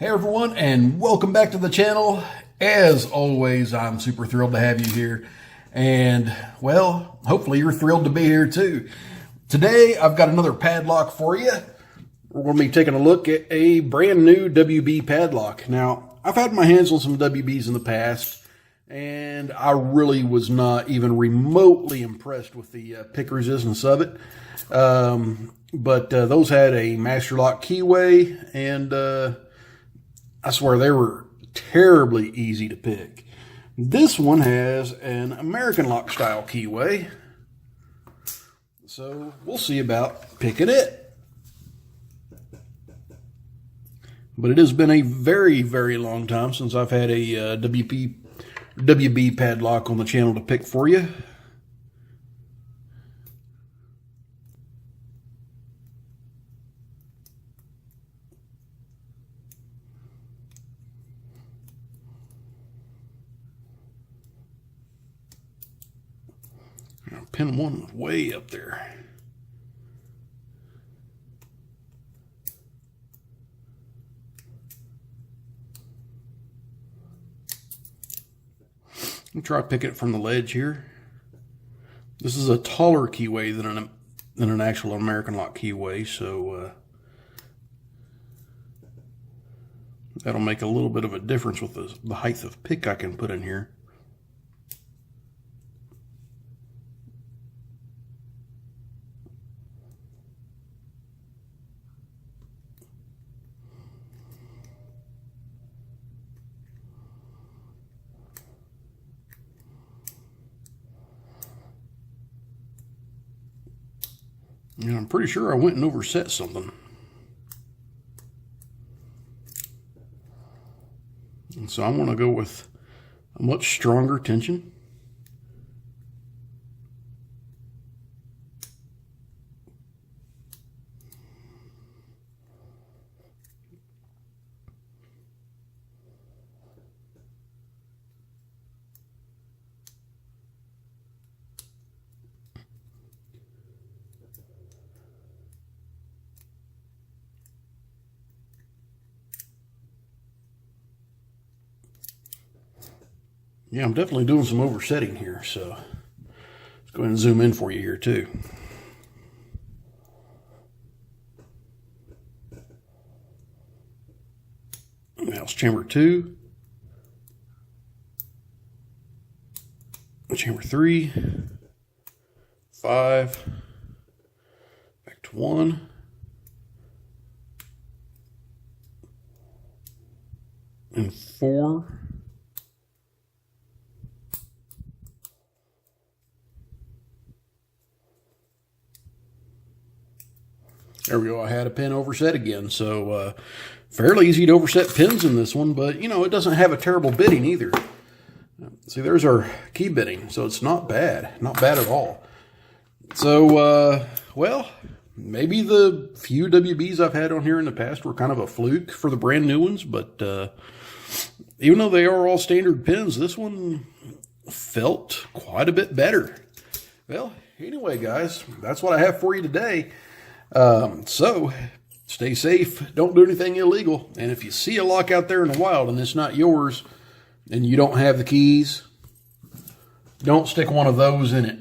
Hey everyone, and welcome back to the channel. As always, I'm super thrilled to have you here. And, well, hopefully you're thrilled to be here too. Today, I've got another padlock for you. We're going to be taking a look at a brand new WB padlock. Now, I've had my hands on some WBs in the past, and I really was not even remotely impressed with the pick resistance of it. But those had a master lock keyway, and I swear they were terribly easy to pick. This one has an American lock style keyway, so we'll see about picking it. But it has been a very, very long time since I've had a WB padlock on the channel to pick for you. Pin one was way up there. I'll try picking it from the ledge here. This is a taller keyway than an actual American lock keyway, so that'll make a little bit of a difference with the height of pick I can put in here. Yeah, I'm pretty sure I went and overset something. And so I'm going to go with a much stronger tension. Yeah, I'm definitely doing some oversetting here, so let's go ahead and zoom in for you here too. Now it's chamber 2, chamber 3, 5, back to 1, and 4. There we go. I had a pin overset again. So fairly easy to overset pins in this one, but you know, it doesn't have a terrible bitting either. See, there's our key bitting, so it's not bad. Not bad at all. So, well, maybe the few WBs I've had on here in the past were kind of a fluke for the brand new ones, but even though they are all standard pins, this one felt quite a bit better. Well, anyway, guys, that's what I have for you today. So stay safe, don't do anything illegal, and if you see a lock out there in the wild and it's not yours and you don't have the keys, don't stick one of those in it.